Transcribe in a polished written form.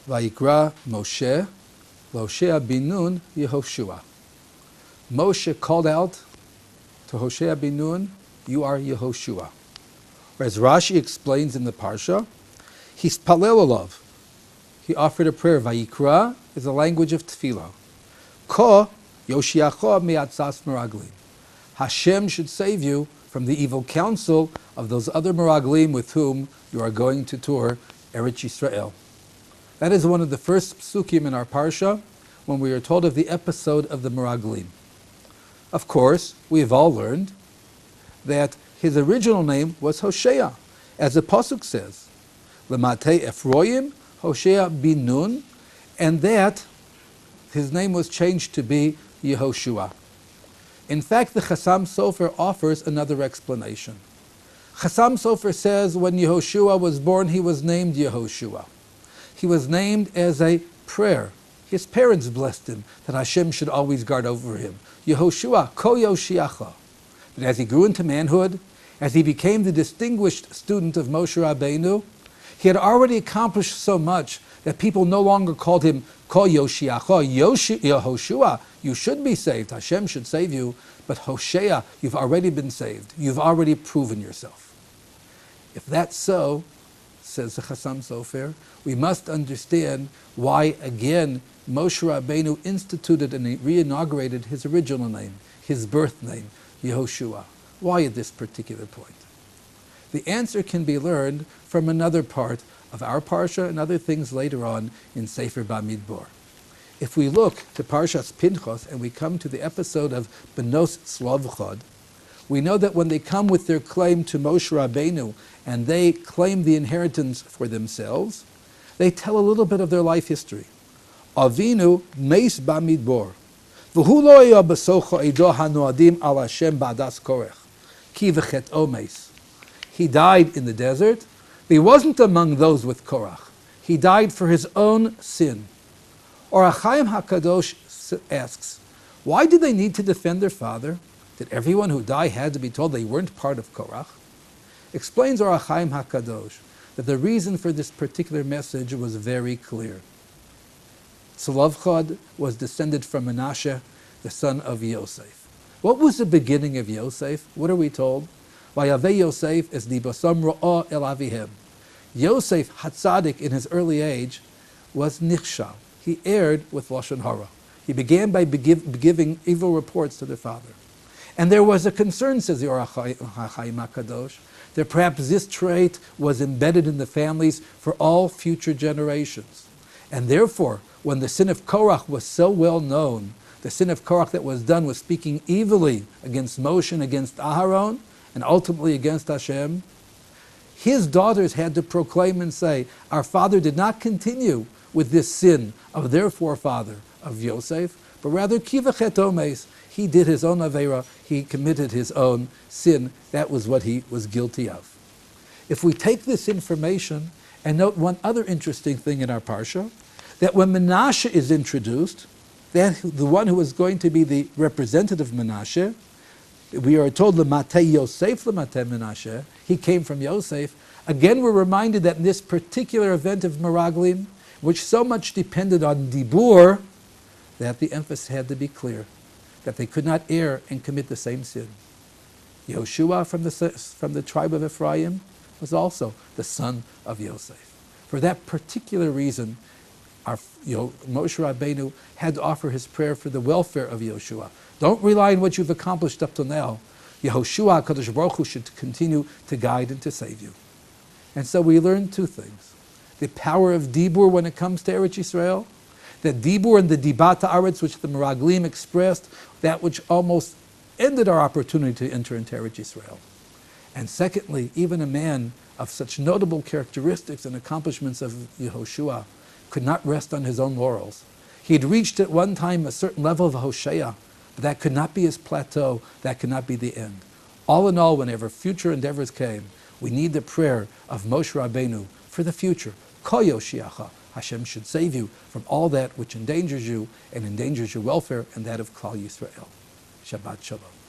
Vayikra Moshe, Hoshea bin Nun, Yehoshua. Moshe called out to Hoshea bin Nun, you are Yehoshua. Or as Rashi explains in the Parsha, he's Palel Olav. He offered a prayer. Vayikra is a language of tefillah. Ko Yoshiacho me'atzas meraglim. Hashem should save you from the evil counsel of those other meraglim with whom you are going to tour Eretz Yisrael. That is one of the first psukim in our Parsha when we are told of the episode of the meraglim. Of course, we have all learned that his original name was Hoshea, as the pasuk says, Lemate Ephroim, Hoshea bin Nun, and that his name was changed to be Yehoshua. In fact, the Chassam Sofer offers another explanation. Chassam Sofer says when Yehoshua was born, he was named Yehoshua. He was named as a prayer. His parents blessed him that Hashem should always guard over him. Yehoshua, Ko Yoshiacha. But as he grew into manhood, as he became the distinguished student of Moshe Rabbeinu, he had already accomplished so much that people no longer called him Ko Yoshiacha, Yehoshua, you should be saved, Hashem should save you, but Hoshea, you've already been saved, you've already proven yourself. If that's so, says the Chassam Sofer, we must understand why again Moshe Rabbeinu instituted and re-inaugurated his original name, his birth name, Yehoshua. Why at this particular point? The answer can be learned from another part of our Parsha and other things later on in Sefer Bamidbar. If we look to Parshas Pinchas and we come to the episode of Benos Slavchad, we know that when they come with their claim to Moshe Rabbeinu and they claim the inheritance for themselves, they tell a little bit of their life history. Avinu meis Bamidbar, v'hu lo haya b'socho edo hanoadim al Hashem ba'adas korech, ki v'chet'o meis. He died in the desert. He wasn't among those with Korach. He died for his own sin. Or Achaim HaKadosh asks, why did they need to defend their father? Did everyone who died had to be told they weren't part of Korach? Explains Or Achaim HaKadosh that the reason for this particular message was very clear. Tzlavchad was descended from Menashe, the son of Yosef. What was the beginning of Yosef? What are we told? Vayaveh Yosef es dibasam ro'ah el avihem. Yosef Hatzadik in his early age was nichshal. He erred with Lashon Hara. He began by giving evil reports to their father. And there was a concern, says the Or HaChaim HaKadosh, that perhaps this trait was embedded in the families for all future generations. And therefore, when the sin of Korach was so well known, the sin of Korach that was done was speaking evilly against Moshe and against Aharon, and ultimately against Hashem, his daughters had to proclaim and say, our father did not continue with this sin of their forefather, of Yosef, but rather kivachet omes, he did his own avera, he committed his own sin. That was what he was guilty of. If we take this information and note one other interesting thing in our Parsha, that when Menashe is introduced, then the one who is going to be the representative Menashe, we are told Lemate Yosef Lemate Menashe, he came from Yosef. Again, we're reminded that in this particular event of Meraglim, which so much depended on Dibur, that the emphasis had to be clear, that they could not err and commit the same sin. Yehoshua from the tribe of Ephraim was also the son of Yosef. For that particular reason, Moshe Rabbeinu had to offer his prayer for the welfare of Yehoshua. Don't rely on what you've accomplished up till now. Yehoshua, HaKadosh Baruch Hu, should continue to guide and to save you. And so we learn two things. The power of Dibur when it comes to Eretz Yisrael, that Dibur and the Dibat Haaretz, which the Meraglim expressed, that which almost ended our opportunity to enter into Eretz Yisrael. And secondly, even a man of such notable characteristics and accomplishments of Yehoshua could not rest on his own laurels. He had reached at one time a certain level of Hoshea, but that could not be his plateau, that could not be the end. All in all, whenever future endeavors came, we need the prayer of Moshe Rabbeinu for the future. Ko Yoshiacha, Hashem should save you from all that which endangers you and endangers your welfare and that of Klal Yisrael. Shabbat Shalom.